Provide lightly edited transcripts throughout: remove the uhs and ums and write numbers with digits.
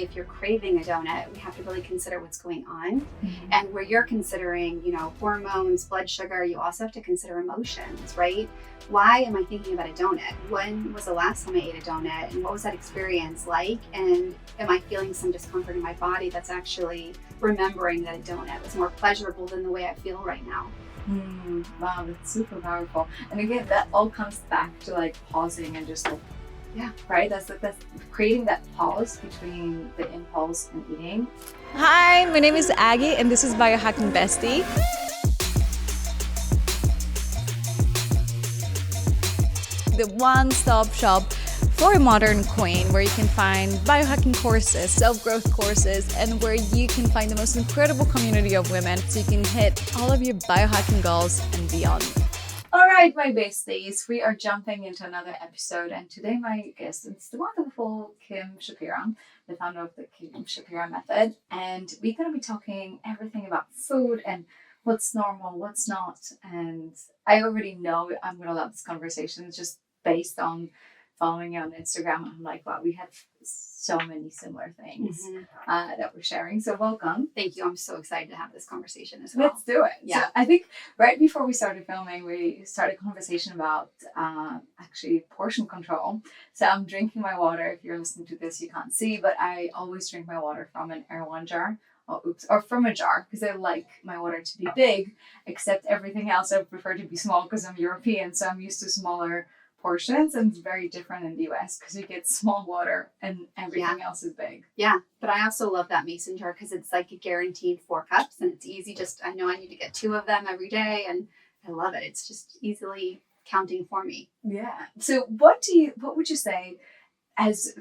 if you're craving a donut, we have to really consider what's going on. Mm-hmm. And where you're considering, hormones, blood sugar, you also have to consider emotions, right? Why am I thinking about a donut? When was the last time I ate a donut? And what was that experience like? And am I feeling some discomfort in my body that's actually remembering that a donut was more pleasurable than the way I feel right now? Wow, that's super powerful. And again, that all comes back to like pausing and just like, Yeah. right? That's creating that pause between the impulse and eating. Hi, my name is Aggie and this is Biohacking Bestie. The one-stop shop for a modern queen, where you can find biohacking courses, self-growth courses, and where you can find the most incredible community of women so you can hit all of your biohacking goals and beyond. All right, my besties, we are jumping into another episode, and today my guest is the wonderful Kim Shapira, the founder of the Kim Shapira Method, and we're going to be talking everything about food and what's normal, what's not, and I already know I'm going to love this conversation just based on following you on Instagram. I'm like, wow, we have so many similar things that we're sharing. So welcome. Thank you. I'm so excited to have this conversation as well. Let's do it. Yeah. So I think right before we started filming, we started a conversation about actually portion control. So I'm drinking my water. If you're listening to this, you can't see, but I always drink my water from an Air1 jar. Or from a jar, because I like my water to be big, except everything else I prefer to be small because I'm European, so I'm used to smaller portions, and it's very different in the US because you get small water and everything else is big. Yeah, but I also love that mason jar because it's like a guaranteed 4 cups and it's easy. I know I need to get 2 of them every day, and I love it. It's just easily counting for me. Yeah. So what would you say, as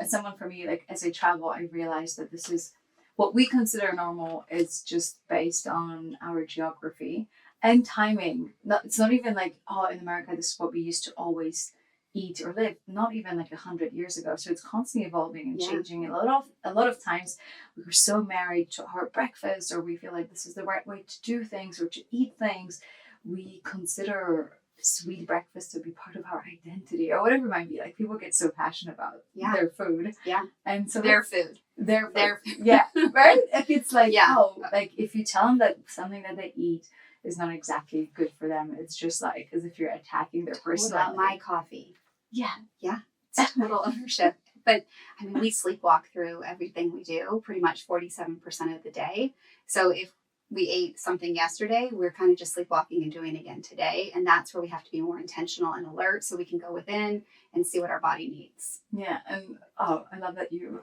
someone, for me, like as I travel, I realized that this is what we consider normal is just based on our geography and timing. It's not even like, oh, in America, this is what we used to always eat or live. Not even like 100 years ago. So it's constantly evolving and changing. A lot of times we were so married to our breakfast, or we feel like this is the right way to do things or to eat things. We consider sweet breakfast to be part of our identity or whatever it might be. Like, people get so passionate about their food. Yeah. And so their food. Yeah. Right? It's like, like if you tell them that something that they eat is not exactly good for them, it's just like as if you're attacking their personality. My coffee. Yeah. Yeah. It's total ownership. But I mean, we sleepwalk through everything we do pretty much 47% of the day. So if we ate something yesterday, we're kind of just sleepwalking and doing it again today. And that's where we have to be more intentional and alert so we can go within and see what our body needs. Yeah. And I love that you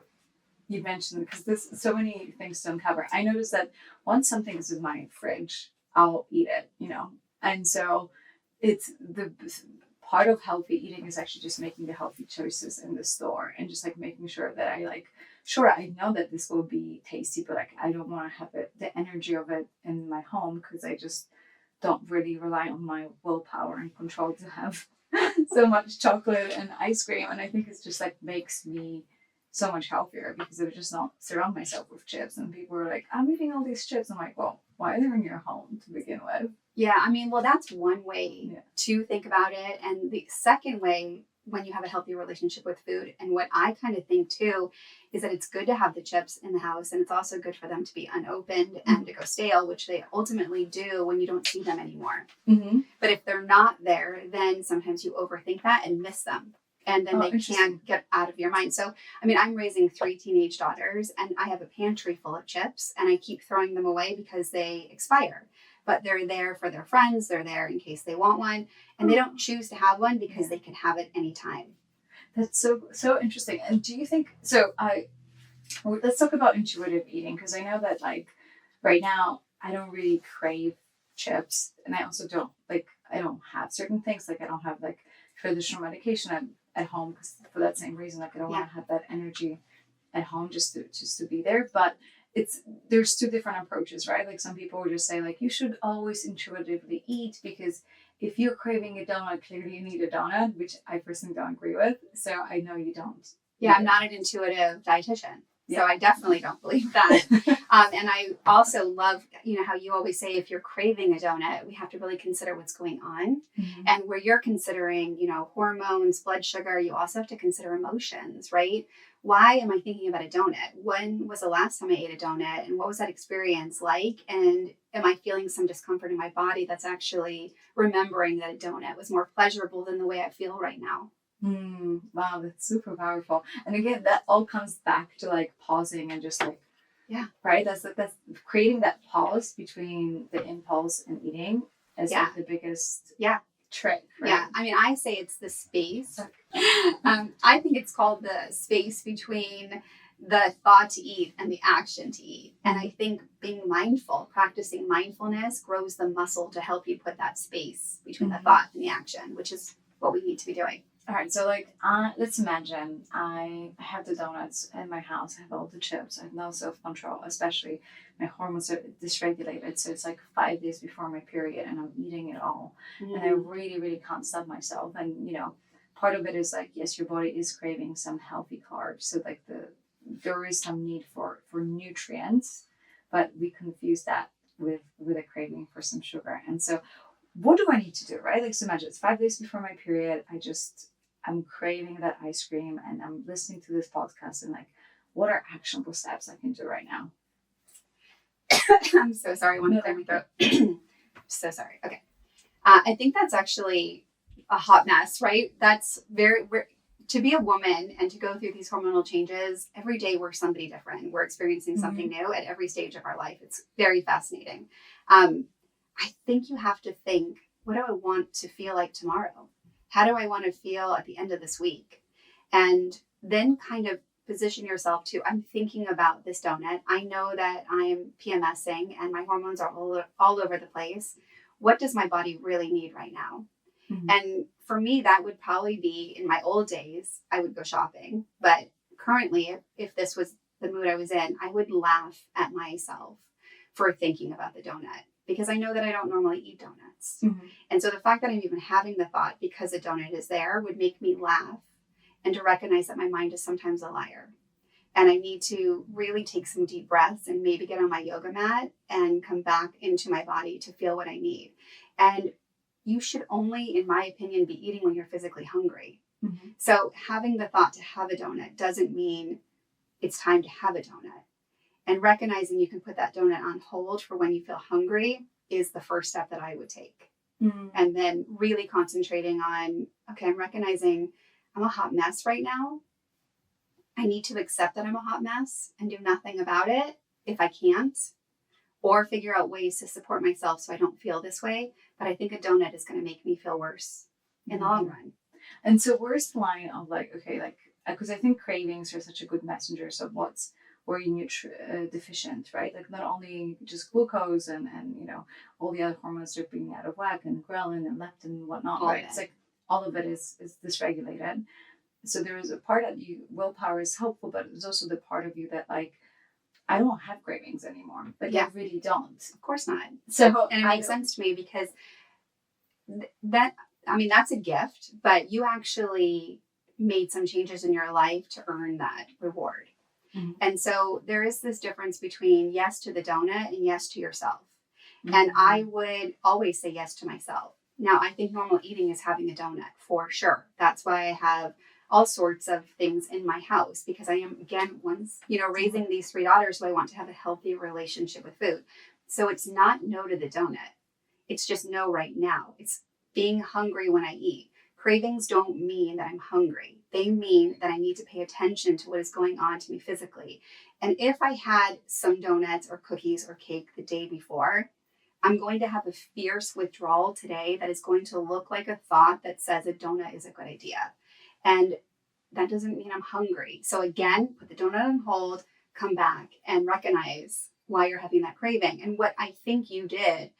mentioned, because there's so many things to uncover. I noticed that once something is in my fridge, I'll eat it, And so it's the part of healthy eating is actually just making the healthy choices in the store and just like making sure that I know that this will be tasty, but like I don't want to have the energy of it in my home, because I just don't really rely on my willpower and control to have so much chocolate and ice cream. And I think it's just like makes me so much healthier, because I would just not surround myself with chips. And people were like, I'm eating all these chips. I'm like, well, why are they in your home to begin with? Yeah, I mean, well, that's one way to think about it. And the second way, when you have a healthy relationship with food, and what I kind of think too, is that it's good to have the chips in the house, and it's also good for them to be unopened and to go stale, which they ultimately do when you don't see them anymore. Mm-hmm. But if they're not there, then sometimes you overthink that and miss them. And then they can't get out of your mind. So, I mean, I'm raising 3 teenage daughters, and I have a pantry full of chips, and I keep throwing them away because they expire. But they're there for their friends. They're there in case they want one. And they don't choose to have one because they can have it anytime. That's so interesting. And do you think, let's talk about intuitive eating, because I know that like right now I don't really crave chips, and I also don't have certain things. Like I don't have like traditional medication at home, because for that same reason, like I don't want to have that energy at home just to be there. But there's 2 different approaches, right? Like some people would just say like you should always intuitively eat, because if you're craving a donut, clearly you need a donut, which I personally don't agree with. So I know you don't. Yeah, I'm not an intuitive dietitian. So I definitely don't believe that. And I also love, how you always say, if you're craving a donut, we have to really consider what's going on. Mm-hmm. And where you're considering, hormones, blood sugar, you also have to consider emotions, right? why am I thinking about a donut? When was the last time I ate a donut? And what was that experience like? And am I feeling some discomfort in my body that's actually remembering that a donut was more pleasurable than the way I feel right now? Wow, that's super powerful. And again, that all comes back to like pausing and just like, yeah, right? That's creating that pause between the impulse and eating is like the biggest trick. Right? Yeah, I mean, I say it's the space. I think it's called the space between the thought to eat and the action to eat. And I think being mindful, practicing mindfulness grows the muscle to help you put that space between the thought and the action, which is what we need to be doing. All right, so like, let's imagine I have the donuts in my house, I have all the chips, I have no self-control, especially my hormones are dysregulated. So it's like 5 days before my period and I'm eating it all. And I really, really can't stop myself. And, you know, part of it is like, yes, your body is craving some healthy carbs. So like there is some need for nutrients, but we confuse that with a craving for some sugar. And so what do I need to do, right? Like, so imagine it's 5 days before my period. I'm craving that ice cream and I'm listening to this podcast and like, what are actionable steps I can do right now? I'm so sorry. I want to clear my throat. So sorry. Okay. I think that's actually a hot mess, right? That's to be a woman and to go through these hormonal changes, every day we're somebody different. We're experiencing something new at every stage of our life. It's very fascinating. I think you have to think, what do I want to feel like tomorrow? How do I want to feel at the end of this week? And then kind of position yourself to, I'm thinking about this donut. I know that I am PMSing and my hormones are all over the place. What does my body really need right now? And for me, that would probably be, in my old days, I would go shopping. But currently, if this was the mood I was in, I would laugh at myself for thinking about the donut, because I know that I don't normally eat donuts. And so the fact that I'm even having the thought because a donut is there would make me laugh, and to recognize that my mind is sometimes a liar. And I need to really take some deep breaths and maybe get on my yoga mat and come back into my body to feel what I need. And you should only, in my opinion, be eating when you're physically hungry. So having the thought to have a donut doesn't mean it's time to have a donut. And recognizing you can put that donut on hold for when you feel hungry is the first step that I would take. And then really concentrating on, okay, I'm recognizing I'm a hot mess right now. I need to accept that I'm a hot mess and do nothing about it if I can't, or figure out ways to support myself so I don't feel this way. But I think a donut is going to make me feel worse in the long run. And so where's the line of like, okay, like, because I think cravings are such a good messengers of where you're deficient, right? Like not only just glucose and you know, all the other hormones are being out of whack, and ghrelin and leptin and whatnot, right? It's like all of it is dysregulated. So there is a part of you, willpower is helpful, but there's also the part of you that like, I don't have cravings anymore. Like I really don't. Of course not. So and it makes sense to me because that's a gift, but you actually made some changes in your life to earn that reward. And so there is this difference between yes to the donut and yes to yourself. And I would always say yes to myself. Now, I think normal eating is having a donut for sure. That's why I have all sorts of things in my house, because I am, again, raising these 3 daughters, so I want to have a healthy relationship with food. So it's not no to the donut. It's just no right now. It's being hungry when I eat. Cravings don't mean that I'm hungry. They mean that I need to pay attention to what is going on to me physically. And if I had some donuts or cookies or cake the day before, I'm going to have a fierce withdrawal today that is going to look like a thought that says a donut is a good idea. And that doesn't mean I'm hungry. So again, put the donut on hold, come back and recognize why you're having that craving. And what I think you did,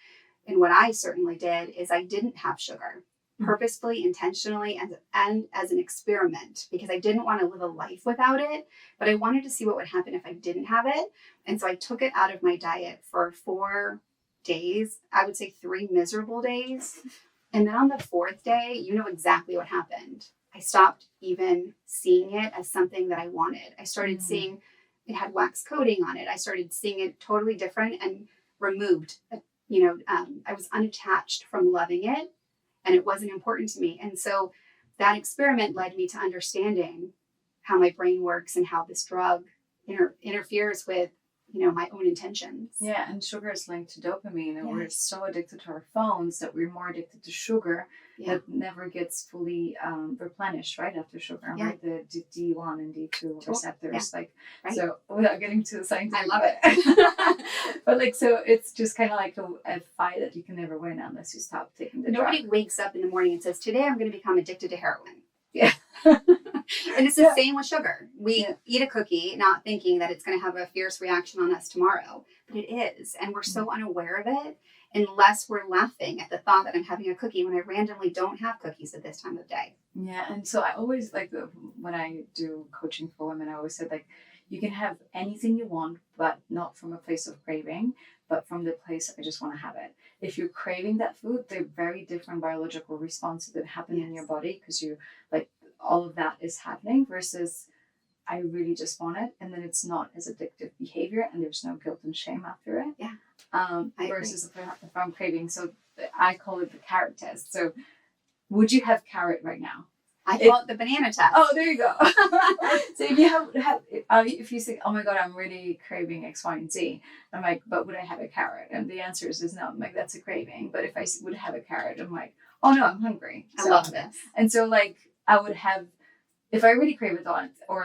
and what I certainly did, is I didn't have sugar purposefully, intentionally, and as an experiment, because I didn't want to live a life without it, but I wanted to see what would happen if I didn't have it. And so I took it out of my diet for 4 days, I would say 3 miserable days. And then on the 4th day, you know exactly what happened. I stopped even seeing it as something that I wanted. I started seeing it had wax coating on it. I started seeing it totally different and removed. I was unattached from loving it, and it wasn't important to me. And so that experiment led me to understanding how my brain works and how this drug interferes with, my own intentions. Yeah, and sugar is linked to dopamine, and we're Yes. so addicted to our phones that we're more addicted to sugar Yeah. that never gets fully replenished right after sugar, Yeah. right? The D1 and D2 receptors, Right. So without getting too scientific. I love it. But so it's just kind of like a fight that you can never win unless you stop taking the Nobody drug. wakes up in the morning and says, today I'm going to become addicted to heroin. Yeah. And it's the same with sugar. We Yeah. eat a cookie not thinking that it's going to have a fierce reaction on us tomorrow, but it is. And we're so unaware of it unless we're laughing at the thought that I'm having a cookie when I randomly don't have cookies at this time of day. Yeah, and so I always when I do coaching for women, I always said you can have anything you want, but not from a place of craving, but from the place I just want to have it. If you're craving that food, they're very different biological responses that happen in your body because you all of that is happening versus I really just want it, and then it's not as addictive behavior, and there's no guilt and shame after it. Yeah. Versus if I'm craving, so I call it the carrot test. So, would you have carrot right now? I call it the banana test. Oh, there you go. So if you if you say, oh my God, I'm really craving X, Y, and Z, I'm like, but would I have a carrot? And the answer is no. I'm like, that's a craving. But if I would have a carrot, I'm like, oh no, I'm hungry. I love this. And so I would have, if I really crave a donut or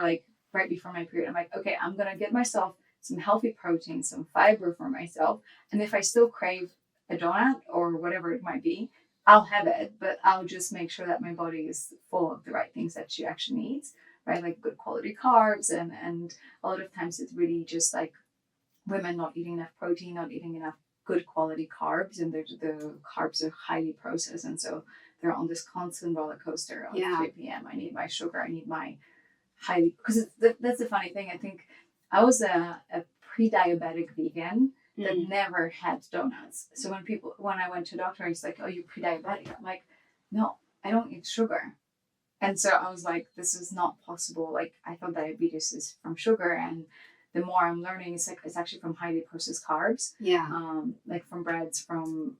right before my period, I'm like, okay, I'm going to get myself some healthy protein, some fiber for myself. And if I still crave a donut or whatever it might be, I'll have it, but I'll just make sure that my body is full of the right things that she actually needs, right? Like good quality carbs. And a lot of times it's really just women not eating enough protein, not eating enough good quality carbs. And the carbs are highly processed. And so they're on this constant roller coaster of 3 p.m. I need my sugar. I need my because that's the funny thing. I think I was a pre-diabetic vegan that never had donuts. So when I went to a doctor, he's like, oh, you're pre-diabetic. I'm like, no, I don't eat sugar. And so I was like, this is not possible. I thought diabetes is from sugar. And the more I'm learning, it's actually from highly processed carbs. Yeah. From breads, from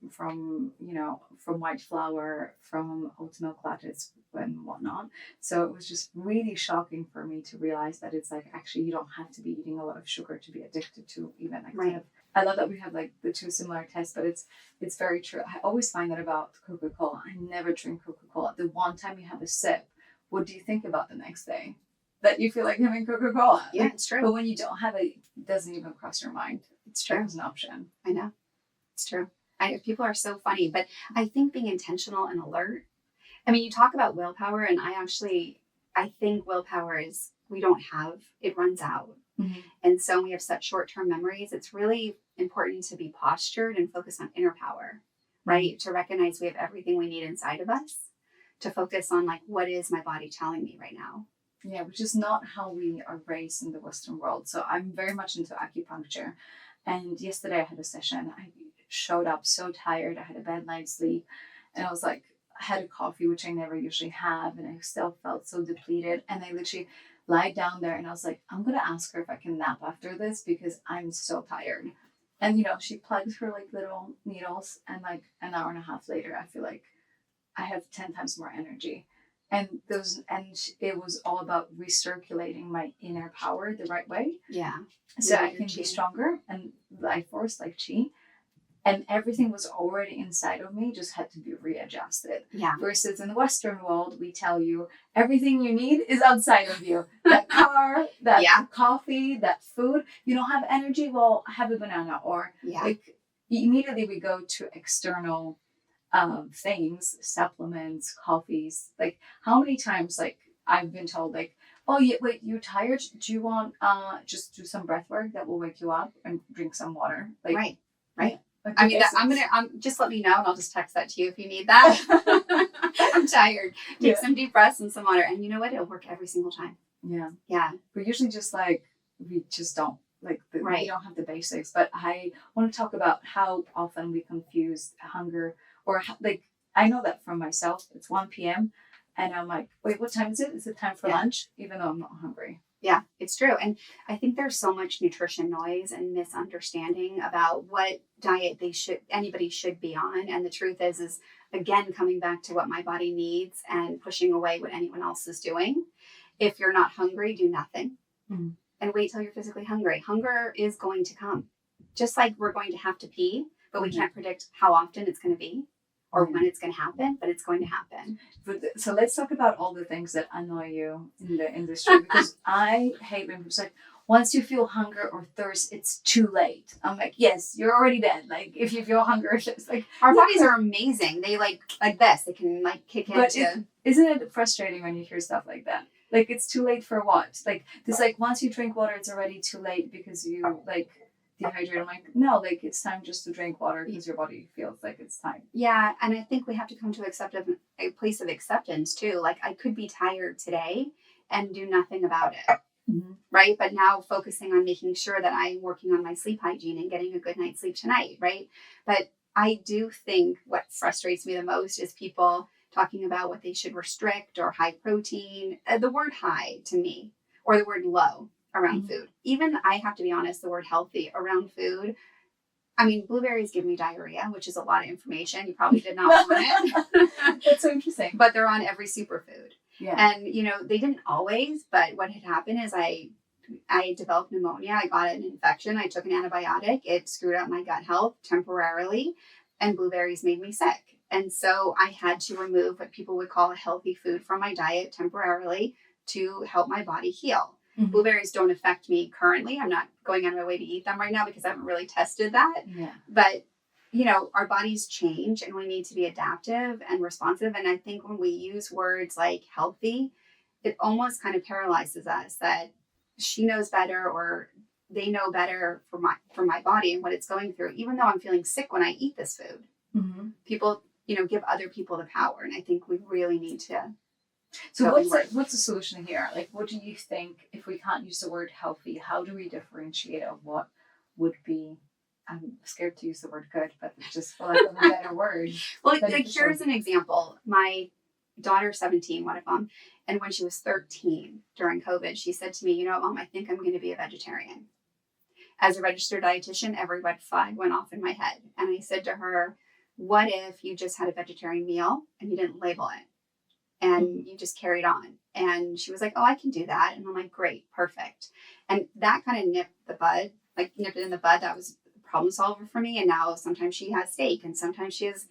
white flour, from oat milk lattes and whatnot. So it was just really shocking for me to realize that it's actually you don't have to be eating a lot of sugar to be addicted to even right. I love that we have the two similar tests, but it's very true. I always find that about Coca-Cola. I never drink Coca-Cola. The one time you have a sip, what do you think about the next day? That you feel like having Coca-Cola. Yeah, it's true. But when you don't have it, it doesn't even cross your mind. It's true. As an option. I know. It's true. People are so funny, but I think being intentional and alert. I mean, you talk about willpower, and I think willpower is we don't have, it runs out. Mm-hmm. And so we have such short-term memories. It's really important to be postured and focus on inner power, right? To recognize we have everything we need inside of us, to focus on what is my body telling me right now? Yeah, which is not how we are raised in the Western world. So I'm very much into acupuncture. And yesterday I had a session. I showed up so tired. I had a bad night's sleep. And I was I had a coffee, which I never usually have. And I still felt so depleted. And I literally lied down there and I was like, I'm going to ask her if I can nap after this because I'm so tired. And, she plugs her little needles. And an hour and a half later, I feel like I have 10 times more energy. And it was all about recirculating my inner power the right way. Yeah. So I can be stronger and life force chi. And everything was already inside of me, just had to be readjusted. Yeah. Versus in the Western world, we tell you everything you need is outside of you. That car, that coffee, that food. You don't have energy? Well, have a banana. Or immediately we go to external things, supplements, coffees. How many times I've been told oh yeah, wait, you're tired? Do you want just do some breath work that will wake you up and drink some water? Right. Yeah, I mean, just let me know and I'll just text that to you if you need that. I'm tired. Take some deep breaths and some water, and you know what? It'll work every single time. Yeah. Yeah. We're usually just we just don't we don't have the basics. But I want to talk about how often we confuse hunger or I know that from myself. It's 1 p.m. and I'm like, wait, what time is it? Is it time for lunch? Even though I'm not hungry. Yeah, it's true. And I think there's so much nutrition noise and misunderstanding about what diet anybody should be on. And the truth is again, coming back to what my body needs and pushing away what anyone else is doing If you're not hungry, do nothing. Mhm. And wait till you're physically hungry. Hunger is going to come. Just like we're going to have to pee, but we can't predict how often it's going to be or when it's going to happen, but it's going to happen. So let's talk about all the things that annoy you in the industry, because I hate when it's like, once you feel hunger or thirst, it's too late. I'm like, yes, you're already dead. Like, if you feel hunger, it's like, our bodies are amazing. They like this. They can like kick into. Isn't it frustrating when you hear stuff like that? Like, it's too late for what? Like, this, like, once you drink water, it's already too late because you like dehydrate. I'm like, no, like, it's time just to drink water because your body feels like it's time. Yeah, and I think we have to come to a place of acceptance too. Like, I could be tired today and do nothing about it. Mm-hmm. Right. But now focusing on making sure that I'm working on my sleep hygiene and getting a good night's sleep tonight. Right. But I do think what frustrates me the most is people talking about what they should restrict or high protein. The word high to me, or the word low around food. Even I have to be honest, the word healthy around food. I mean, blueberries give me diarrhea, which is a lot of information. You probably did not want it. That's so interesting. But they're on every superfood. Yeah. And, they didn't always, but what had happened is I developed pneumonia. I got an infection. I took an antibiotic. It screwed up my gut health temporarily, and blueberries made me sick. And so I had to remove what people would call a healthy food from my diet temporarily to help my body heal. Mm-hmm. Blueberries don't affect me currently. I'm not going on my way to eat them right now because I haven't really tested that. Yeah. But our bodies change and we need to be adaptive and responsive. And I think when we use words like healthy, it almost kind of paralyzes us that she knows better or they know better for my body and what it's going through. Even though I'm feeling sick when I eat this food, people, give other people the power. And I think we really need to. So what's the solution here? Like, what do you think, if we can't use the word healthy, how do we differentiate of what would be, I'm scared to use the word good, but just for lack of a better word. Well, like here's an example. My daughter's 17, one of them, and when she was 13 during COVID, she said to me, Mom, I think I'm going to be a vegetarian. As a registered dietitian, every red flag went off in my head. And I said to her, what if you just had a vegetarian meal and you didn't label it? And you just carried on. And she was like, oh, I can do that. And I'm like, great, perfect. And that kind of nipped it in the bud. That was a problem solver for me. And now sometimes she has steak and sometimes she has,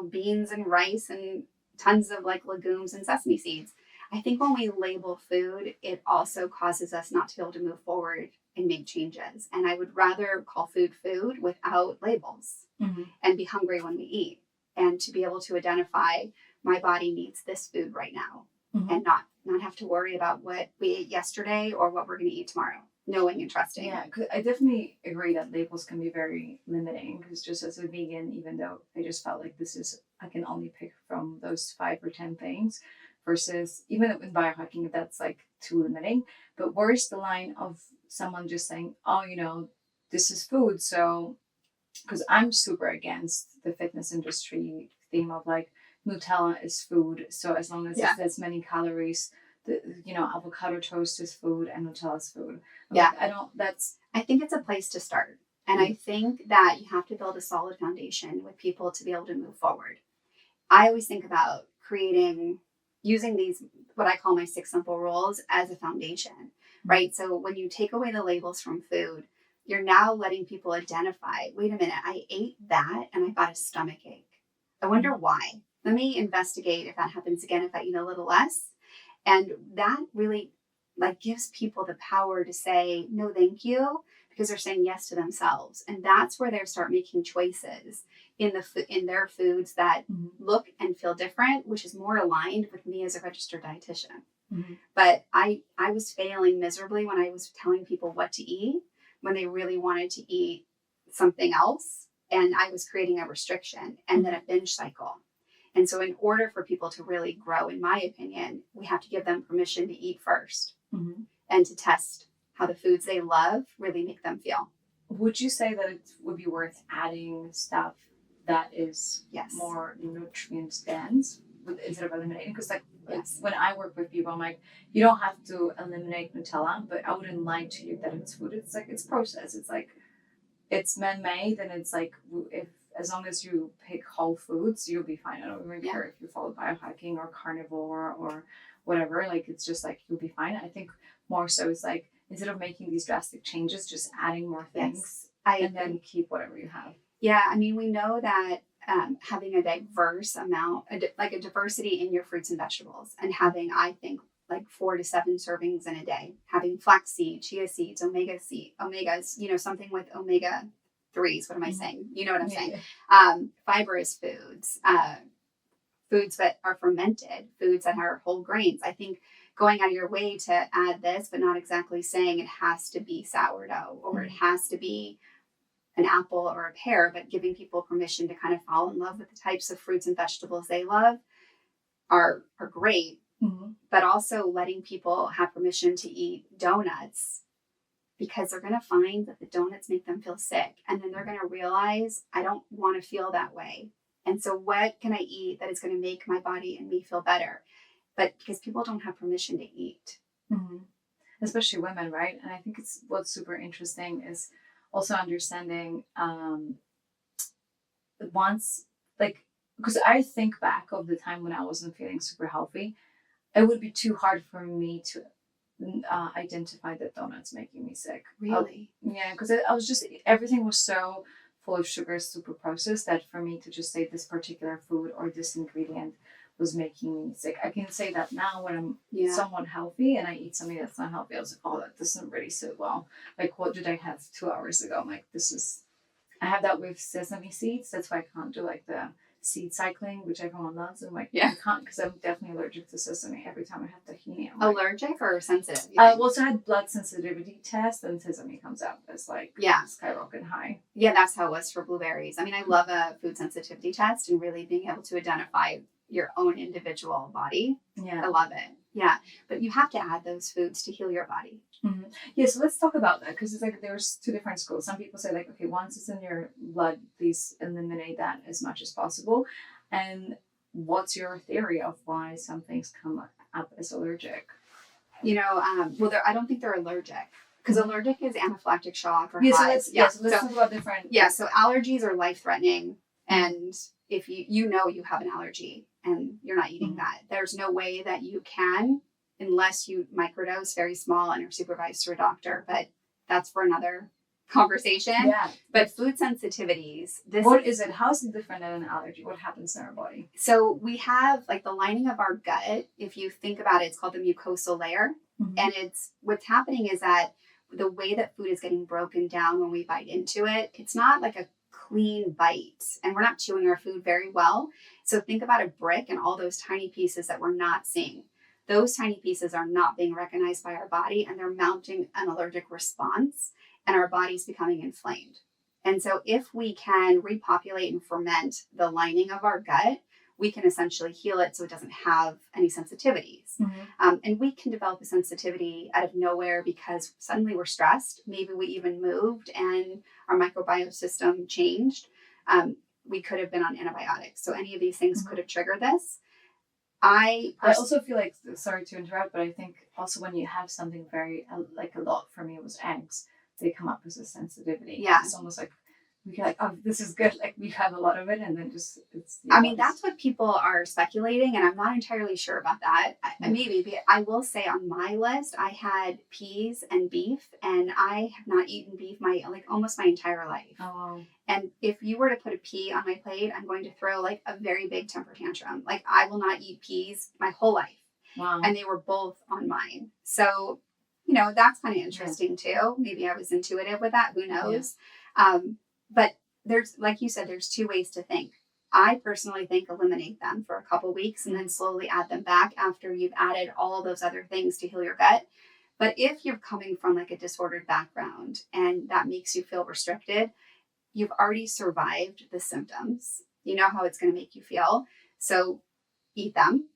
beans and rice and tons of like legumes and sesame seeds. I think when we label food, it also causes us not to be able to move forward and make changes. And I would rather call food without labels and be hungry when we eat and to be able to identify my body needs this food right now and not have to worry about what we ate yesterday or what we're going to eat tomorrow, knowing and trusting. Yeah, I definitely agree that labels can be very limiting because just as a vegan, even though I just felt like I can only pick from those 5 or 10 things versus even in biohacking, that's like too limiting. But where's the line of someone just saying, oh, this is food. So, because I'm super against the fitness industry theme of like, Nutella is food, so as long as it has many calories, avocado toast is food and Nutella is food. I think it's a place to start. And I think that you have to build a solid foundation with people to be able to move forward. I always think about using these, what I call my 6 simple rules as a foundation, right? So when you take away the labels from food, you're now letting people identify, wait a minute, I ate that and I got a stomach ache. I wonder why. Let me investigate if that happens again, if I eat a little less. And that really gives people the power to say, no, thank you, because they're saying yes to themselves. And that's where they start making choices in their foods that look and feel different, which is more aligned with me as a registered dietitian. But I was failing miserably when I was telling people what to eat, when they really wanted to eat something else. And I was creating a restriction and then a binge cycle. And so in order for people to really grow, in my opinion, we have to give them permission to eat first and to test how the foods they love really make them feel. Would you say that it would be worth adding stuff that is more nutrient dense instead of eliminating? Because when I work with people, I'm like, you don't have to eliminate Nutella, but I wouldn't lie to you that it's food. It's like, it's processed. It's like, it's man-made, and it's like, if as long as you pick whole foods, you'll be fine. I don't even care if you follow biohacking or carnivore or whatever. Like, it's just like, you'll be fine. I think more so is like, instead of making these drastic changes, just adding more things and then keep whatever you have. Yeah, I mean, we know that having a diverse amount, like a diversity in your fruits and vegetables, and having, I think, like 4 to 7 servings in a day, having flaxseed, chia seeds, omegas, you know, something with omega 3s. What am I saying? You know what I'm saying? Fibrous foods, foods that are fermented, foods that are whole grains. I think going out of your way to add this, but not exactly saying it has to be sourdough or it has to be an apple or a pear, but giving people permission to kind of fall in love with the types of fruits and vegetables they love are great. But also letting people have permission to eat donuts, because they're going to find that the donuts make them feel sick. And then they're going to realize, I don't want to feel that way. And so what can I eat that is going to make my body and me feel better? But because people don't have permission to eat. Especially women, right? And I think it's what's super interesting is also understanding once, like, because I think back of the time when I wasn't feeling super healthy, it would be too hard for me to identify that donuts making me sick. Really? Yeah, because I was just, everything was so full of sugar, super processed, that for me to just say this particular food or this ingredient was making me sick. I can say that now when I'm somewhat healthy and I eat something that's not healthy, I was like, oh, that doesn't really sit well. Like, what did I have 2 hours ago? I'm like, I have that with sesame seeds. That's why I can't do like the seed cycling, which everyone loves. I'm like, I can't, because I'm definitely allergic to sesame every time I have tahini. Allergic or sensitive? Well, so I had blood sensitivity test, and sesame comes out as like skyrocket high. Yeah, that's how it was for blueberries. I mean, I love a food sensitivity test and really being able to identify your own individual body. Yeah, I love it. Yeah, but you have to add those foods to heal your body. Yeah, so let's talk about that, because it's like there's 2 different schools. Some people say like, okay, once it's in your blood, please eliminate that as much as possible. And what's your theory of why some things come up as allergic? You know, I don't think they're allergic, because allergic is anaphylactic shock or hives. So let's talk about different. Yeah, so allergies are life-threatening, and if you know you have an allergy and you're not eating that, there's no way that you can, unless you microdose very small and are supervised through a doctor. But that's for another conversation. Yeah. But food sensitivities. What is it? How is it different than an allergy? What happens in our body? So we have like the lining of our gut. If you think about it, it's called the mucosal layer. And what's happening is that the way that food is getting broken down when we bite into it, it's not like a clean bite, and we're not chewing our food very well. So think about a brick and all those tiny pieces that we're not seeing. Those tiny pieces are not being recognized by our body, and they're mounting an allergic response, and our body's becoming inflamed. And so if we can repopulate and ferment the lining of our gut, we can essentially heal it so it doesn't have any sensitivities. And we can develop a sensitivity out of nowhere because suddenly we're stressed. Maybe we even moved and our microbiome system changed. We could have been on antibiotics. So any of these things could have triggered this. I also feel like, sorry to interrupt, but I think also when you have something very, like a lot for me, it was eggs, they come up as a sensitivity. Yeah. It's almost like, we like, oh, this is good. Like we have a lot of it, and then I mean, that's what people are speculating, and I'm not entirely sure about that. Maybe I will say on my list, I had peas and beef, and I have not eaten beef almost my entire life. Oh. And if you were to put a pea on my plate, I'm going to throw like a very big temper tantrum. Like I will not eat peas my whole life. Wow. And they were both on mine. So, you know, that's kind of interesting too. Maybe I was intuitive with that. Who knows? Yeah. But there's, like you said, there's 2 ways to think. I personally think eliminate them for a couple weeks and then slowly add them back after you've added all those other things to heal your gut. But if you're coming from like a disordered background and that makes you feel restricted, you've already survived the symptoms. You know how it's going to make you feel. So eat them,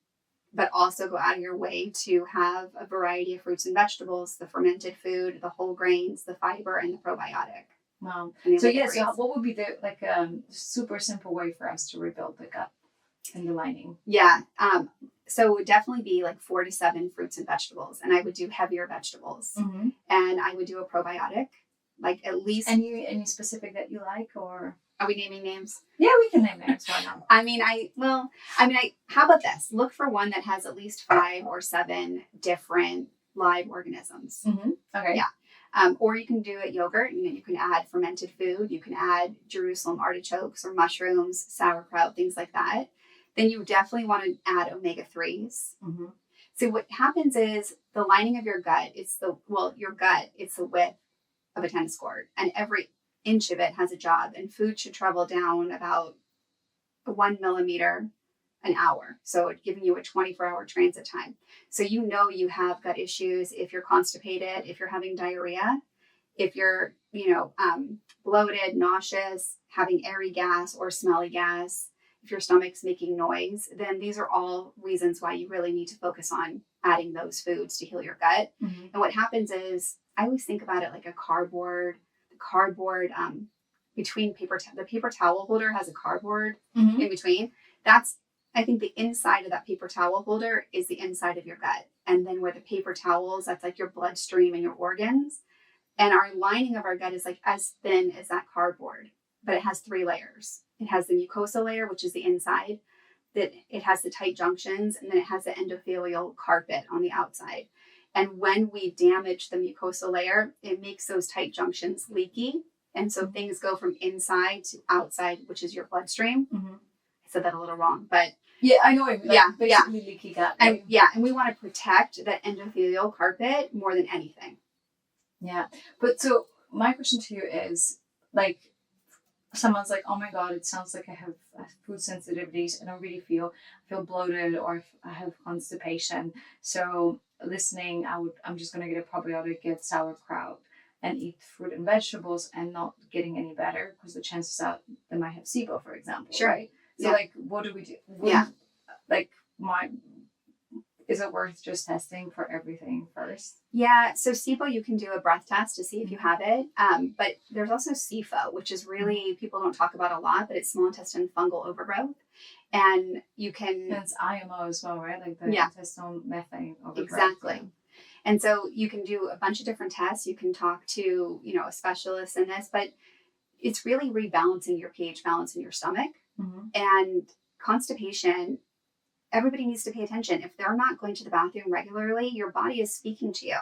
but also go out of your way to have a variety of fruits and vegetables, the fermented food, the whole grains, the fiber, and the probiotic. Wow. So what would be the super simple way for us to rebuild the gut and the lining? Yeah. So it would definitely be like 4 to 7 fruits and vegetables, and I would do heavier vegetables, and I would do a probiotic, like at least. Any specific that you like, or? Are we naming names? Yeah, we can name names. Why not? How about this? Look for one that has at least 5 or 7 different live organisms. Mm-hmm. Okay. Yeah. Or you can do it yogurt. You can add fermented food. You can add Jerusalem artichokes or mushrooms, sauerkraut, things like that. Then you definitely want to add omega-3s. Mm-hmm. So what happens is the lining of your gut, it's the width of a tennis court, and every inch of it has a job, and food should travel down about 1 millimeter an hour. So it's giving you a 24-hour transit time. So you have gut issues if you're constipated, if you're having diarrhea, if you're, bloated, nauseous, having airy gas or smelly gas, if your stomach's making noise, then these are all reasons why you really need to focus on adding those foods to heal your gut. Mm-hmm. And what happens is, I always think about it like a cardboard, between the paper towel holder has a cardboard Mm-hmm. in between. I think the inside of that paper towel holder is the inside of your gut. And then where the paper towels, that's like your bloodstream and your organs. And our lining of our gut is like as thin as that cardboard, but it has 3 layers. It has the mucosa layer, which is the inside, that it has the tight junctions, and then it has the endothelial carpet on the outside. And when we damage the mucosa layer, it makes those tight junctions leaky. And so things go from inside to outside, which is your bloodstream. Mm-hmm. I said that a little wrong, but yeah, I know what you mean. Yeah, basically leaky gut. Right? And we want to protect that endothelial carpet more than anything. Yeah. But so my question to you is, like, someone's like, oh my God, it sounds like I have food sensitivities. I don't really feel bloated, or I have constipation. So listening, I'm just going to get a probiotic, get sauerkraut, and eat fruit and vegetables, and not getting any better, because the chances are they might have SIBO, for example. Sure. Right? So like, what do we do? Is it worth just testing for everything first? Yeah, so SIBO, you can do a breath test to see if you have it. But there's also SIFO, which is really, people don't talk about a lot, but it's small intestine fungal overgrowth. And you can... That's IMO as well, right? Like the intestinal methane overgrowth. Exactly. Yeah. And so you can do a bunch of different tests. You can talk to, a specialist in this, but it's really rebalancing your pH balance in your stomach. Mm-hmm. And constipation, everybody needs to pay attention. If they're not going to the bathroom regularly, your body is speaking to you.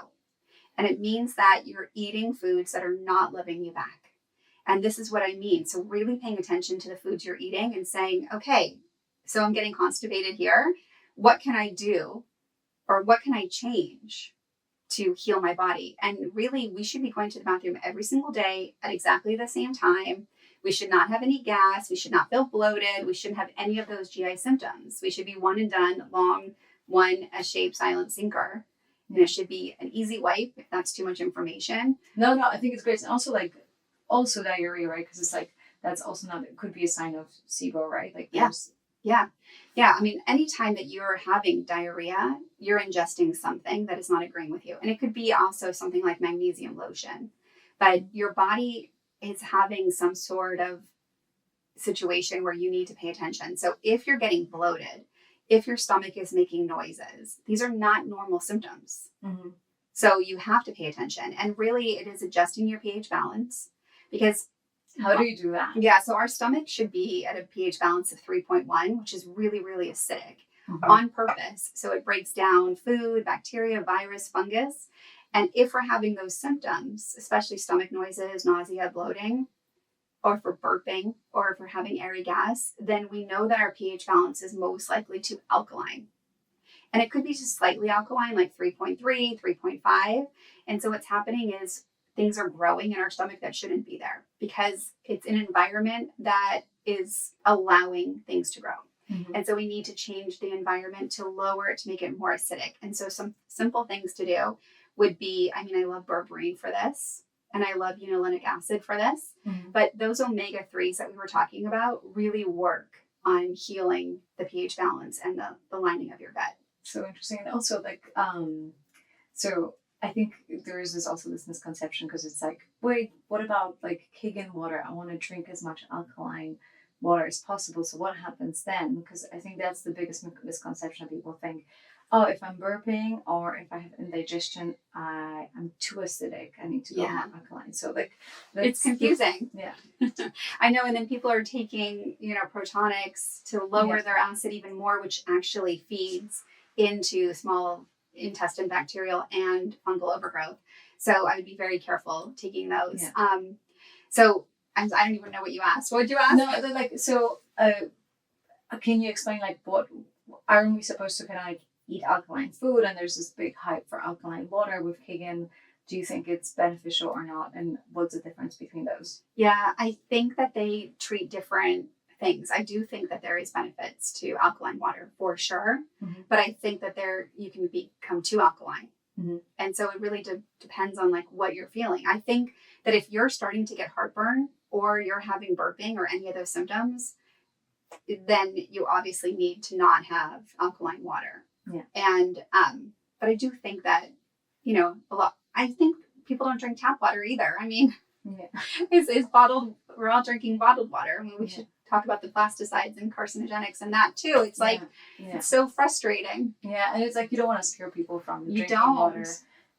And it means that you're eating foods that are not loving you back. And this is what I mean. So really paying attention to the foods you're eating and saying, okay, so I'm getting constipated here. What can I do? Or what can I change to heal my body? And really, we should be going to the bathroom every single day at exactly the same time. We should not have any gas. We should not feel bloated. We shouldn't have any of those GI symptoms. We should be one and done, long one, S-shaped silent sinker. And it should be an easy wipe if that's too much information. No, I think it's great. And also diarrhea, right? Because it's like, that's also not, it could be a sign of SIBO, right? Like, Yeah. I mean, anytime that you're having diarrhea, you're ingesting something that is not agreeing with you. And it could be also something like magnesium lotion. But your body is having some sort of situation where you need to pay attention. So if you're getting bloated, if your stomach is making noises, these are not normal symptoms. Mm-hmm. So you have to pay attention. And really, it is adjusting your pH balance, because... How do you do that? Yeah, so our stomach should be at a pH balance of 3.1, which is really, really acidic on purpose. So it breaks down food, bacteria, virus, fungus. And if we're having those symptoms, especially stomach noises, nausea, bloating, or if we're burping, or if we're having airy gas, then we know that our pH balance is most likely too alkaline. And it could be just slightly alkaline, like 3.3, 3.5. And so what's happening is things are growing in our stomach that shouldn't be there, because it's an environment that is allowing things to grow. Mm-hmm. And so we need to change the environment to lower it, to make it more acidic. And so some simple things to do would be, I love berberine for this, and I love unolenic acid for this. Mm-hmm. But those omega-3s that we were talking about really work on healing the pH balance and the lining of your gut. So interesting. And also, so I think there is this misconception, because it's like, wait, what about like Kangen water? I want to drink as much alkaline water as possible. So what happens then? Because I think that's the biggest misconception. People think, oh, if I'm burping or if I have indigestion, I'm too acidic. I need to go more alkaline. So like, it's confusing. Yeah. I know. And then people are taking, protonics to lower their acid even more, which actually feeds into small intestine bacterial and fungal overgrowth. So I would be very careful taking those. Yeah. So I don't even know what you asked. What did you ask? No, like, so can you explain like what aren't we supposed to kind of like eat alkaline food? And there's this big hype for alkaline water with Higgin. Do you think it's beneficial or not? And what's the difference between those? Yeah, I think that they treat different things. I do think that there is benefits to alkaline water for sure, but I think that you can become too alkaline. And so it really depends on like what you're feeling. I think that if you're starting to get heartburn or you're having burping or any of those symptoms, then you obviously need to not have alkaline water. Yeah. And but I do think that, I think people don't drink tap water either. I mean, it's bottled. We're all drinking bottled water. I mean, we should talk about the plasticides and carcinogenics and that too. It's like, it's so frustrating. Yeah. And it's like, you don't want to scare people from drinking water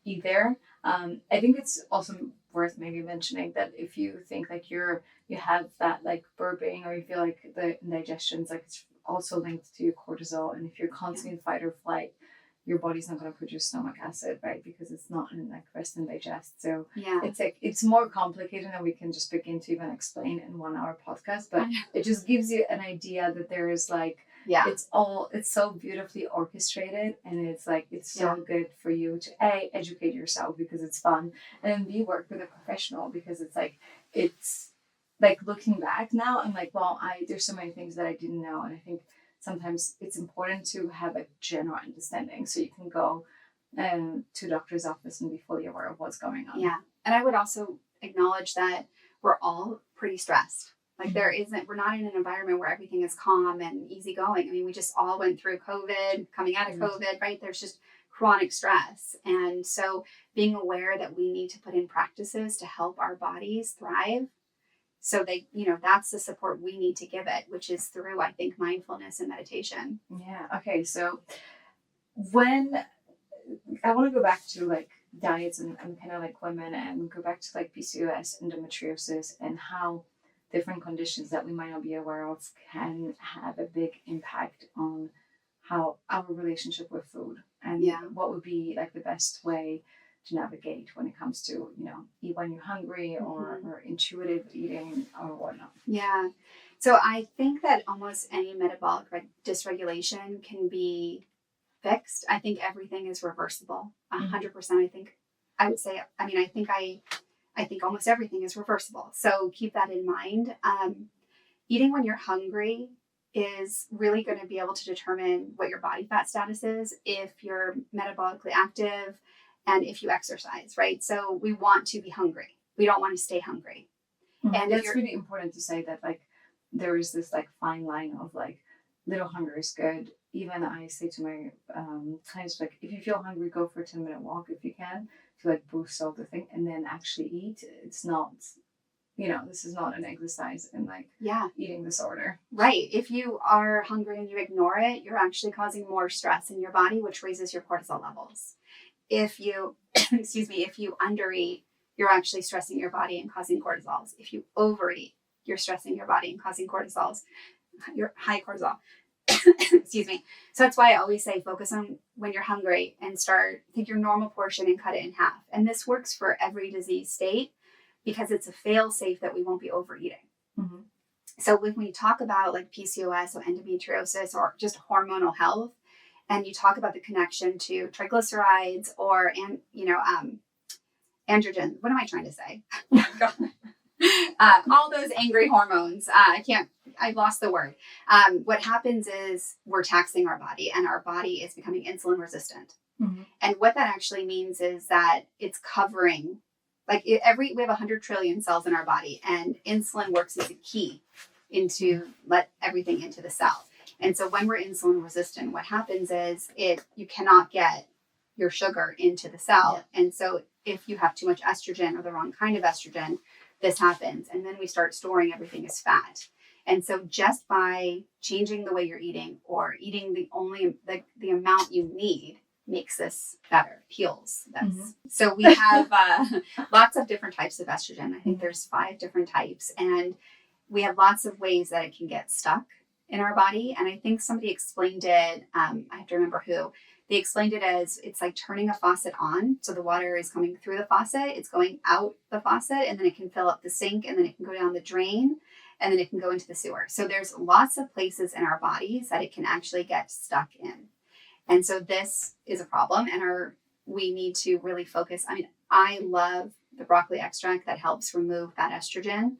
either. I think it's also worth maybe mentioning that if you think like you have that like burping or you feel like the indigestion's like it's also linked to your cortisol, and if you're constantly in fight or flight, your body's not going to produce stomach acid, right? Because it's not in like rest and digest. So it's like it's more complicated than we can just begin to even explain in 1 hour podcast. But it just gives you an idea that there is like it's so beautifully orchestrated, and it's like it's so good for you to A, educate yourself because it's fun, and then B, work with a professional because it's like looking back now, I'm like, well, there's so many things that I didn't know, and I think sometimes it's important to have a general understanding so you can go to a doctor's office and be fully aware of what's going on. Yeah, and I would also acknowledge that we're all pretty stressed. Like we're not in an environment where everything is calm and easygoing. I mean, we just all went through COVID, coming out of COVID, right? There's just chronic stress. And so being aware that we need to put in practices to help our bodies thrive. So that's the support we need to give it, which is through, I think, mindfulness and meditation. Yeah. Okay. So when I want to go back to like diets and kind of like women and go back to like PCOS, endometriosis, and how different conditions that we might not be aware of can have a big impact on how our relationship with food and what would be like the best way to navigate when it comes to, eat when you're hungry or intuitive eating or whatnot. Yeah. So I think that almost any metabolic dysregulation can be fixed. I think everything is reversible. 100%. I think almost everything is reversible. So keep that in mind. Eating when you're hungry is really going to be able to determine what your body fat status is, if you're metabolically active, and if you exercise, right? So we want to be hungry. We don't want to stay hungry. And that's really important to say that like there is this like fine line of like little hunger is good. Even I say to my clients, like if you feel hungry, go for a 10-minute walk if you can to like boost all the thing and then actually eat. It's not, this is not an exercise in like eating disorder. Right. If you are hungry and you ignore it, you're actually causing more stress in your body, which raises your cortisol levels. If you, if you undereat, you're actually stressing your body and causing cortisols. If you overeat, you're stressing your body and causing cortisols, your high cortisol. So that's why I always say focus on when you're hungry and take your normal portion and cut it in half. And this works for every disease state because it's a fail safe that we won't be overeating. So when we talk about like PCOS or endometriosis or just hormonal health, and you talk about the connection to triglycerides or androgen. What am I trying to say? All those angry hormones. I lost the word. What happens is we're taxing our body and our body is becoming insulin resistant. And what that actually means is that it's covering, we have 100 trillion cells in our body, and insulin works as a key to let everything into the cell. And so when we're insulin resistant, what happens is you cannot get your sugar into the cell. And so if you have too much estrogen or the wrong kind of estrogen, this happens. And then we start storing everything as fat. And so just by changing the way you're eating or eating the amount you need makes this better, heals this. Mm-hmm. So we have lots of different types of estrogen. I think there's 5 different types, and we have lots of ways that it can get stuck in our body. And I think somebody explained it, I have to remember who, they explained it as it's like turning a faucet on. So the water is coming through the faucet, it's going out the faucet, and then it can fill up the sink, and then it can go down the drain, and then it can go into the sewer. So there's lots of places in our bodies that it can actually get stuck in. And so this is a problem, and we need to really focus. I mean, I love the broccoli extract that helps remove that estrogen,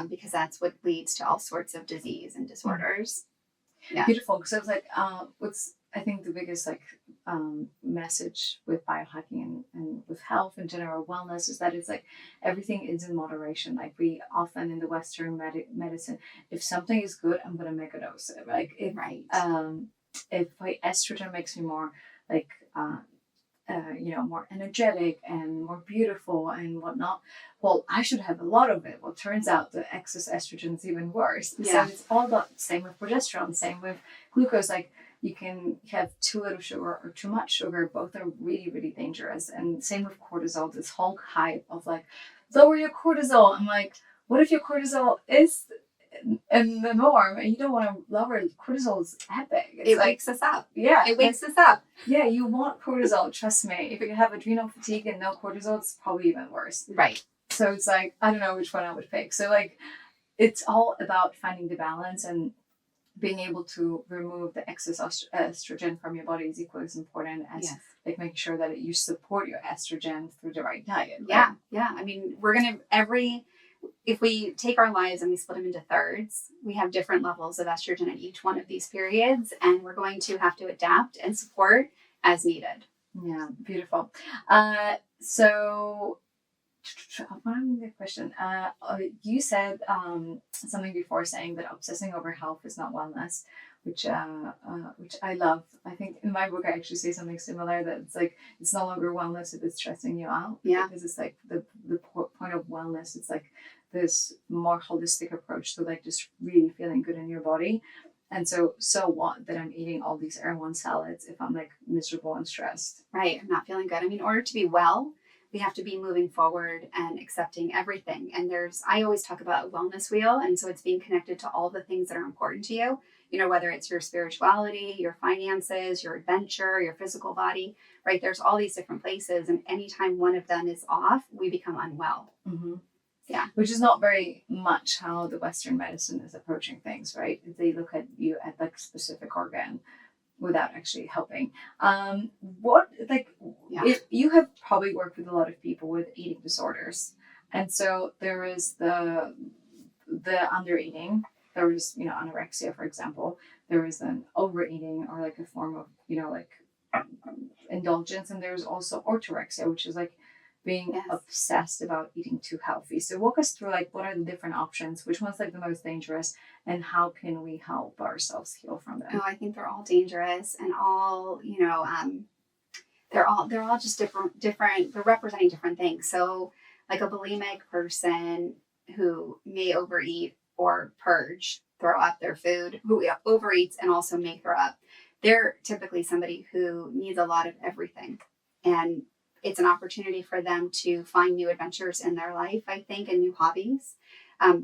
because that's what leads to all sorts of disease and disorders. Yeah. Beautiful. So it's like, what's, I think the biggest message with biohacking and with health in general, wellness, is that it's like everything is in moderation. Like we often in the Western medicine, if something is good, I'm going to make a dose of it. Like if my estrogen makes me more like, more energetic and more beautiful and whatnot, well, I should have a lot of it. Well, it turns out the excess estrogen is even worse. Yeah. So it's all about, same with progesterone, same with glucose. Like you can have too little sugar or too much sugar. Both are really, really dangerous. And same with cortisol, this whole hype of like, lower your cortisol. I'm like, what if your cortisol is in the norm and you don't want to lower it? Cortisol is epic. It wakes us up. Yeah. It wakes us up. Yeah, you want cortisol, trust me. If you have adrenal fatigue and no cortisol, it's probably even worse. Right. So it's like, I don't know which one I would pick. So like, it's all about finding the balance, and being able to remove the excess estrogen from your body is equally as important as like making sure that you support your estrogen through the right diet. Right? Yeah. Yeah. I mean, if we take our lives and we split them into thirds, we have different levels of estrogen at each one of these periods, and we're going to have to adapt and support as needed. Yeah, beautiful. So one good question. You said something before saying that obsessing over health is not wellness, which I love. I think in my book I actually say something similar, that it's like it's no longer wellness if it's stressing you out. Yeah. Because it's like the point of wellness. It's like this more holistic approach to like just really feeling good in your body. And so what that I'm eating all these Air-1 salads if I'm like miserable and stressed? Right. I'm not feeling good. I mean, in order to be well, we have to be moving forward and accepting everything. And I always talk about a wellness wheel. And so it's being connected to all the things that are important to you, whether it's your spirituality, your finances, your adventure, your physical body, right? There's all these different places. And anytime one of them is off, we become unwell. Mm-hmm. Yeah. Which is not very much how the Western medicine is approaching things, right? They look at you at like specific organ without actually helping. If you have probably worked with a lot of people with eating disorders, and so there is the under eating. There is anorexia, for example. There is an overeating, or like a form of indulgence, and there's also orthorexia, which is like being obsessed about eating too healthy. So walk us through like what are the different options, which one's like the most dangerous, and how can we help ourselves heal from them? Oh, I think they're all dangerous, and all they're all just different. They're representing different things. So like a bulimic person who may overeat or purge, throw up their food, who overeats and also may throw up, they're typically somebody who needs a lot of everything, and it's an opportunity for them to find new adventures in their life, I think, and new hobbies,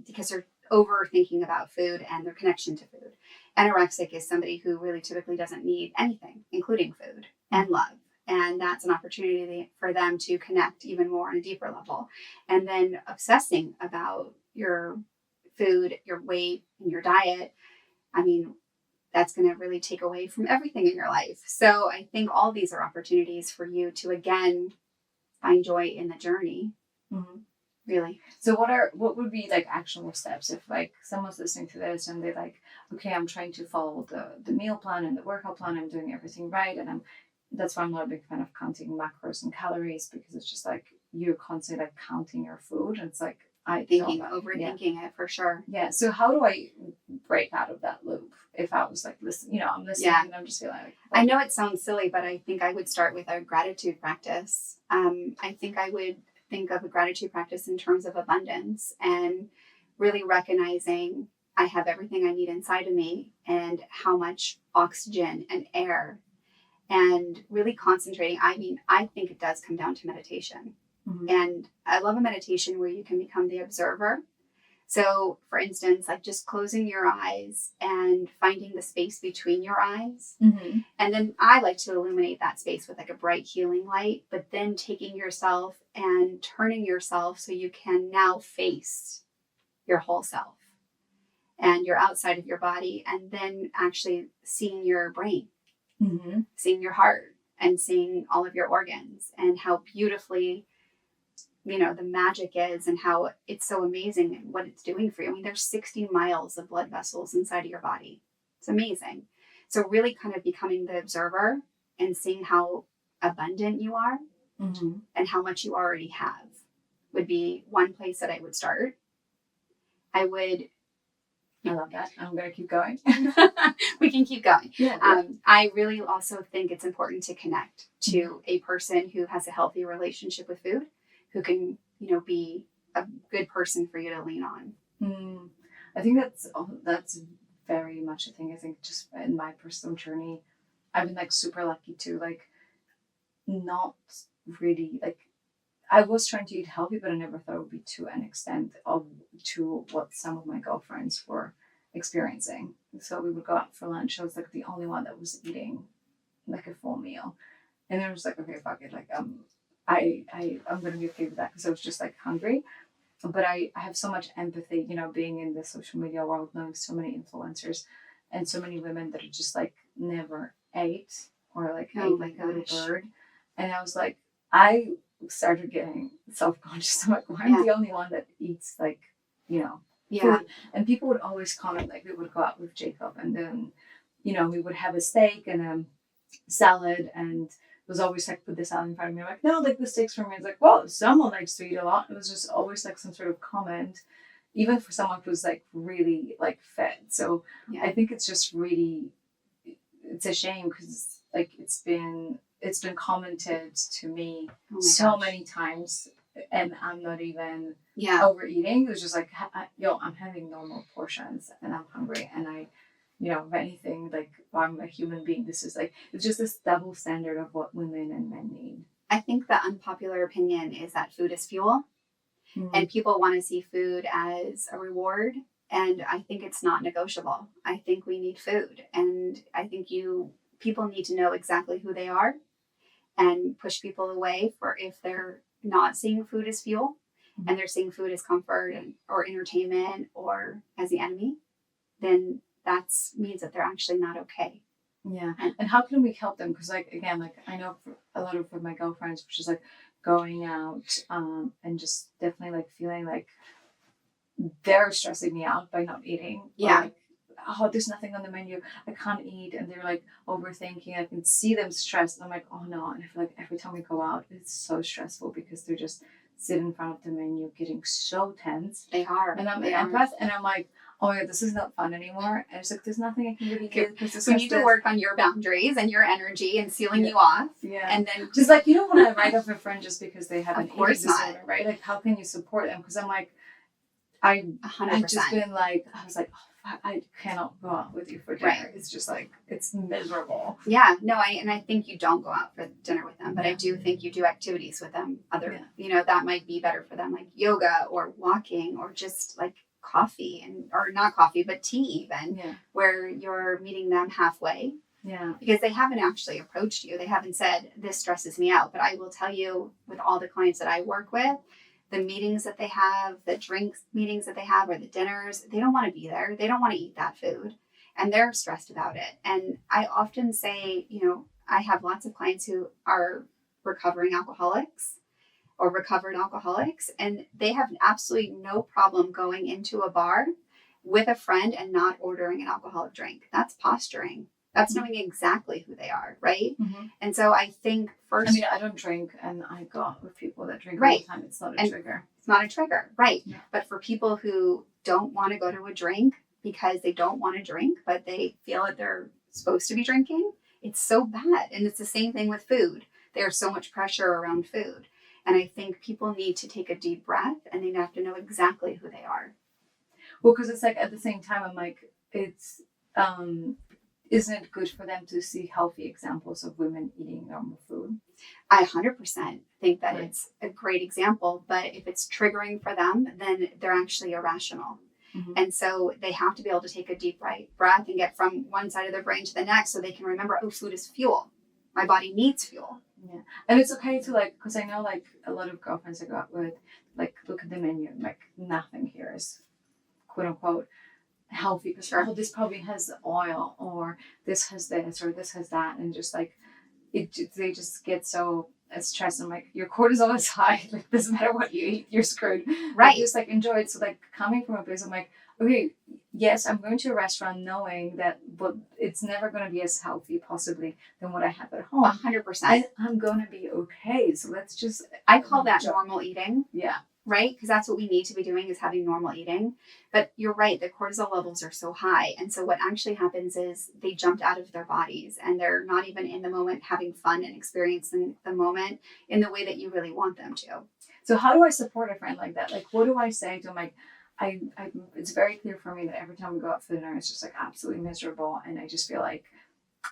because they're overthinking about food and their connection to food. Anorexic is somebody who really typically doesn't need anything, including food and love. And that's an opportunity for them to connect even more on a deeper level. And then obsessing about your food, your weight, and your diet, I mean, that's going to really take away from everything in your life. So I think all these are opportunities for you to, again, find joy in the journey. Mm-hmm. Really. So what would be like actionable steps if like someone's listening to this and they're like, okay, I'm trying to follow the meal plan and the workout plan. I'm doing everything right. And that's why I'm not a big fan of counting macros and calories, because it's just like you're constantly like counting your food. And it's like, overthinking it for sure. Yeah. So how do I break out of that loop? If I was like, I'm listening and I'm just feeling like, I know it sounds silly, but I think I would start with a gratitude practice. I think I would think of a gratitude practice in terms of abundance and really recognizing I have everything I need inside of me and how much oxygen and air, and really concentrating. I mean, I think it does come down to meditation. Mm-hmm. And I love a meditation where you can become the observer. So, for instance, like just closing your eyes and finding the space between your eyes. Mm-hmm. And then I like to illuminate that space with like a bright healing light, but then taking yourself and turning yourself so you can now face your whole self and you're outside of your body, and then actually seeing your brain, Mm-hmm. seeing your heart, and seeing all of your organs and how beautifully, you know, the magic is and how it's so amazing and what it's doing for you. I mean, there's 60 miles of blood vessels inside of your body. It's amazing. So really kind of becoming the observer and seeing how abundant you are Mm-hmm. and how much you already have would be one place that I would start. I love that. I'm going to keep going. we can keep going. Yeah. I really also think it's important to connect to a person who has a healthy relationship with food, who can, you know, be a good person for you to lean on. I think that's very much a thing. I think just in my personal journey, I've been like super lucky to like not really like, I was trying to eat healthy, but I never thought it would be to an extent of to what some of my girlfriends were experiencing. So we would go out for lunch. I was like the only one that was eating like a full meal, and I was like, okay, fuck it, like I'm gonna be okay with that because I was just like hungry. But I have so much empathy, you know, being in the social media world, knowing so many influencers and so many women that are just like never ate or like ate like a little bird. And I was like, I started getting self-conscious. I'm like, well, I'm the only one that eats like, you know, food. And people would always comment, like we would go out with Jacob and then, you know, we would have a steak and a salad, and it was always like, put the salad in front of me. I'm like, no, like the steak's for me. It's like, well, someone likes to eat a lot. It was just always like some sort of comment, even for someone who's like really like fed. So I think it's just really, it's a shame because like it's been commented to me many times, and I'm not even overeating. It was just like, yo, I'm having normal portions and I'm hungry, and I, you know, if anything, like I'm a human being. This is like, it's just this double standard of what women and men need. I think the unpopular opinion is that food is fuel, and people want to see food as a reward. And I think it's not negotiable. I think we need food, and I think people need to know exactly who they are, and push people away for if they're not seeing food as fuel and they're seeing food as comfort or entertainment or as the enemy, then that means that they're actually not okay. Yeah. And how can we help them? Because like, again, like I know for a lot of my girlfriends, which is like going out and just definitely like feeling like they're stressing me out by not eating. Yeah. Like, oh, there's nothing on the menu, I can't eat, and they're like overthinking. I can see them stressed. I'm like, oh no. And I feel like every time we go out, it's so stressful because they're just sitting in front of the menu getting so tense. They are. And I'm an empath, and I'm like, oh yeah, this is not fun anymore. And it's like, there's nothing I can really do. We need to work on your boundaries and your energy and sealing you off. Yeah. And then just like, you don't want to write off a friend just because they have an eating disorder, not. right? Like, how can you support them? Because I'm like, I've 100%. just been like, I was like, oh, I cannot go out with you for dinner. Right. It's just like, it's miserable. Yeah, no, I think you don't go out for dinner with them, but I do think you do activities with them. You know, that might be better for them, like yoga or walking or just like coffee or not coffee, but tea even, where you're meeting them halfway. Yeah. Because they haven't actually approached you. They haven't said, this stresses me out. But I will tell you, with all the clients that I work with, the meetings that they have, the drinks meetings that they have, or the dinners, they don't want to be there. They don't want to eat that food. And they're stressed about it. And I often say, you know, I have lots of clients who are recovering alcoholics or recovered alcoholics, and they have absolutely no problem going into a bar with a friend and not ordering an alcoholic drink. That's posturing. That's knowing exactly who they are, right? Mm-hmm. And so I think first... I mean, I don't drink, and I go out with people that drink all the time. It's not a trigger. It's not a trigger, right. Yeah. But for people who don't want to go to a drink because they don't want to drink, but they feel that they're supposed to be drinking, it's so bad. And it's the same thing with food. There's so much pressure around food. And I think people need to take a deep breath, and they have to know exactly who they are. Well, because it's like at the same time, I'm like, it's isn't it good for them to see healthy examples of women eating normal food? I 100% think that Right. it's a great example, but if it's triggering for them, then they're actually irrational. Mm-hmm. And so they have to be able to take a deep breath and get from one side of their brain to the next so they can remember, oh, food is fuel. My body needs fuel. Yeah. And it's okay to like, because I know like a lot of girlfriends I go out with, like look at the menu, like nothing here is quote unquote healthy because Sure. oh, this probably has oil or this has this or this has that. And just like, they just get so stressed. I'm like, your cortisol is high. Like, doesn't matter what you eat, you're screwed. Right. Like, just like enjoy it. So like coming from a place, I'm like, okay, yes, I'm going to a restaurant knowing that, but it's never going to be as healthy possibly than what I have at home. 100%. I'm going to be okay. So let's just, I call that normal eating. yeah. Right? Because that's what we need to be doing is having normal eating. But you're right, the cortisol levels are so high. And so what actually happens is they jumped out of their bodies and they're not even in the moment having fun and experiencing the moment in the way that you really want them to. So how do I support a friend like that? Like, what do I say to them? Like, it's very clear for me that every time we go out for dinner, it's just like absolutely miserable. And I just feel like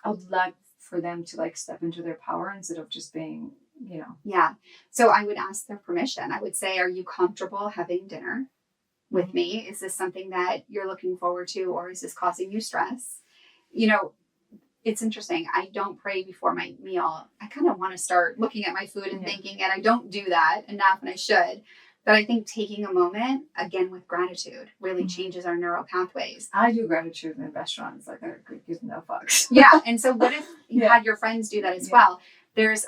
I would like for them to like step into their power instead of just being, you know. Yeah. So I would ask their permission. I would say, are you comfortable having dinner with me? Is this something that you're looking forward to, or is this causing you stress? You know, it's interesting. I don't pray before my meal. I kind of want to start looking at my food and thinking, and I don't do that enough, and I should. But I think taking a moment, again, with gratitude really changes our neural pathways. I do gratitude in restaurants. Like, I could give no fucks. Yeah. And so what if you had your friends do that as well? There's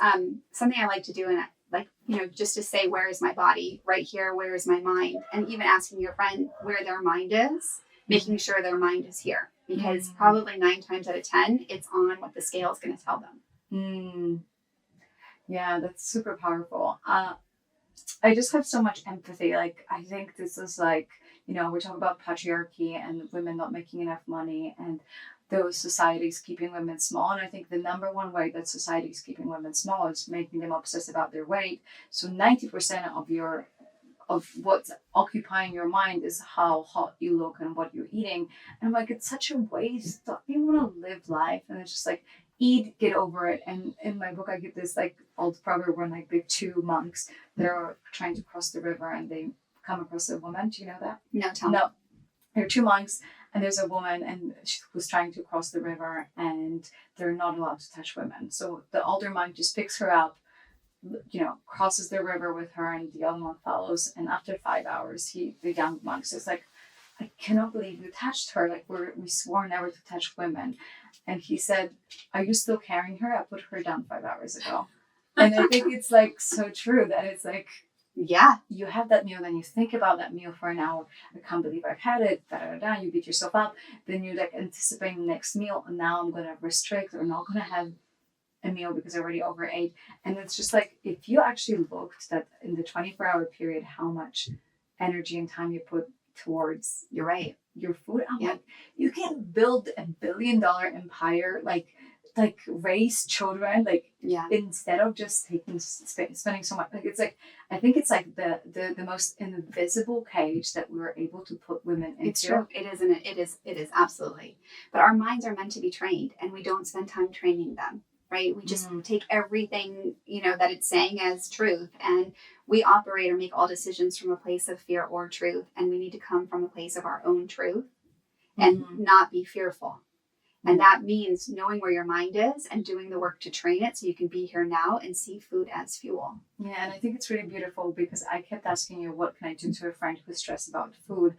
something I like to do, and like, you know, just to say, where is my body right here? Where is my mind? And even asking your friend where their mind is, making sure their mind is here. Because probably 9 times out of 10, it's on what the scale is going to tell them. Yeah, that's super powerful. I just have so much empathy. Like, I think this is like, you know, we're talking about patriarchy and women not making enough money and those societies keeping women small. And I think the number one way that society is keeping women small is making them obsessed about their weight. So 90% of what's occupying your mind is how hot you look and what you're eating. And I'm like, it's such a waste. Don't you want to live life? And it's just like, eat, get over it. And in my book, I get this like old proverb where like the 2 monks that are trying to cross the river and they come across a woman. Do you know that? No, tell me. No. There are 2 monks and there's a woman and she was trying to cross the river and they're not allowed to touch women. So the older monk just picks her up, you know, crosses the river with her and the other one follows. And after 5 hours, the young monk says like, I cannot believe you touched her. Like we swore never to touch women. And he said, are you still carrying her? I put her down 5 hours ago. And I think it's like so true that it's like, yeah, you have that meal, then you think about that meal for an hour. I can't believe I've had it. You beat yourself up. Then you're like anticipating the next meal. And now I'm going to restrict or not going to have a meal because I already overate. And it's just like, if you actually looked at in the 24-hour period, how much energy and time you put towards you're right. your food. I'm like, you can build $1 billion empire, like raise children, like instead of just spending so much. Like it's like, I think it's like the most invisible cage that we were able to put women into. It's true. It is, and it is absolutely. But our minds are meant to be trained, and we don't spend time training them. Right? We just take everything, you know, that it's saying as truth, and we operate or make all decisions from a place of fear or truth, and we need to come from a place of our own truth and not be fearful. And that means knowing where your mind is and doing the work to train it so you can be here now and see food as fuel. Yeah, and I think it's really beautiful because I kept asking you, what can I do to a friend who's stressed about food?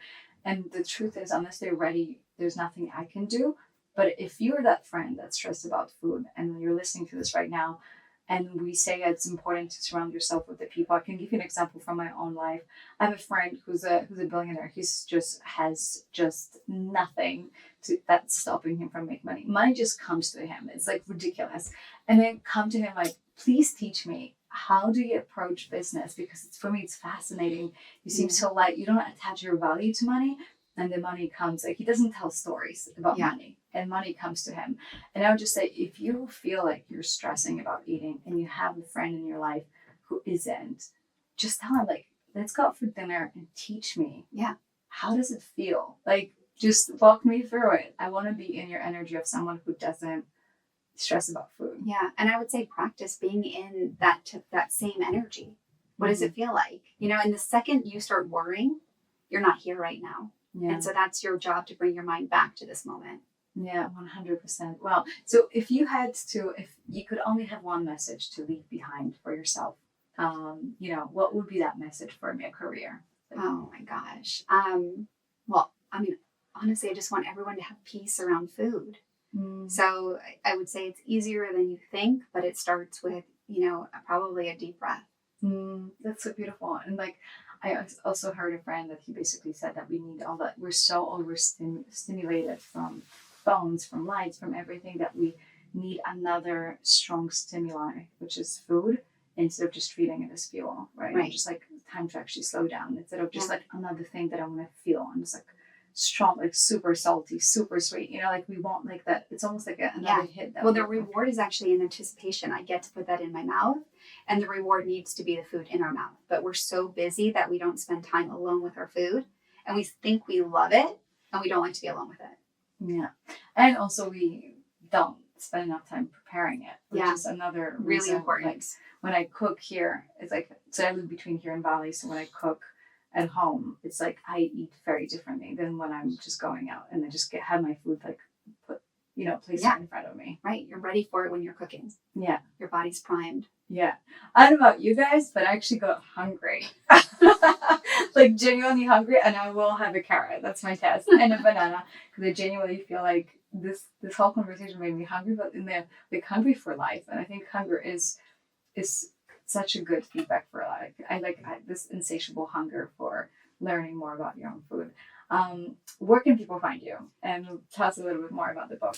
And the truth is, unless they're ready, there's nothing I can do. But if you're that friend that's stressed about food and you're listening to this right now, and we say it's important to surround yourself with the people. I can give you an example from my own life. I have a friend who's a billionaire. He's has nothing that's stopping him from making money. Money just comes to him. It's like ridiculous. And then come to him like, please teach me. How do you approach business? Because for me, it's fascinating. You seem so light. You don't attach your value to money. And the money comes, like he doesn't tell stories about money and money comes to him. And I would just say, if you feel like you're stressing about eating and you have a friend in your life who isn't, just tell him like, let's go out for dinner and teach me how does it feel? Like, just walk me through it. I want to be in your energy of someone who doesn't stress about food. Yeah. And I would say practice being in that same energy. What does it feel like? You know, and the second you start worrying, you're not here right now. Yeah. And so that's your job, to bring your mind back to this moment. Yeah, 100%. Well, so if you could only have one message to leave behind for yourself, what would be that message for a career? Oh my gosh. Well, I mean, honestly, I just want everyone to have peace around food. So I would say it's easier than you think, but it starts with, probably a deep breath. That's so beautiful. And like, I also heard a friend that he basically said that we need all that. We're so overstimulated from phones, from lights, from everything, that we need another strong stimuli, which is food, instead of just treating it as fuel, right? Just like time to actually slow down, instead of just like another thing that I want to feel. And it's like strong, like super salty, super sweet, like we want like that. It's almost like another hit. Well, the reward is actually in anticipation. I get to put that in my mouth, and the reward needs to be the food in our mouth. But we're so busy that we don't spend time alone with our food, and we think we love it, and we don't like to be alone with it. Yeah. And also we don't spend enough time preparing it, which is another really important. Like, when I cook here, it's like, so I live between here and Bali, so when I cook at home, it's like I eat very differently than when I'm just going out and I just have my food like put, placed right in front of me. Right. You're ready for it when you're cooking. Yeah. Your body's primed. Yeah. I don't know about you guys, but I actually got hungry. Like genuinely hungry, and I will have a carrot. That's my test. And a banana, because I genuinely feel like this whole conversation made me hungry, but in there, like, hungry for life. And I think hunger is such a good feedback for life. I like this insatiable hunger for learning more about your own food. Where can people find you? And tell us a little bit more about the book.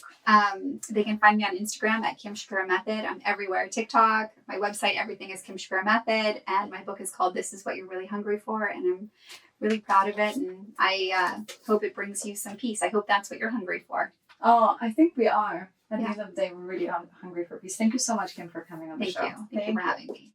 They can find me on Instagram at Kim Shapira Method. I'm everywhere. TikTok, my website, everything is Kim Shapira Method. And my book is called This Is What You're Really Hungry For. And I'm really proud of it. And I hope it brings you some peace. I hope that's what you're hungry for. Oh, I think we are. At the end of the day, we're really hungry for peace. Thank you so much, Kim, for coming on the show. Thank you for having me.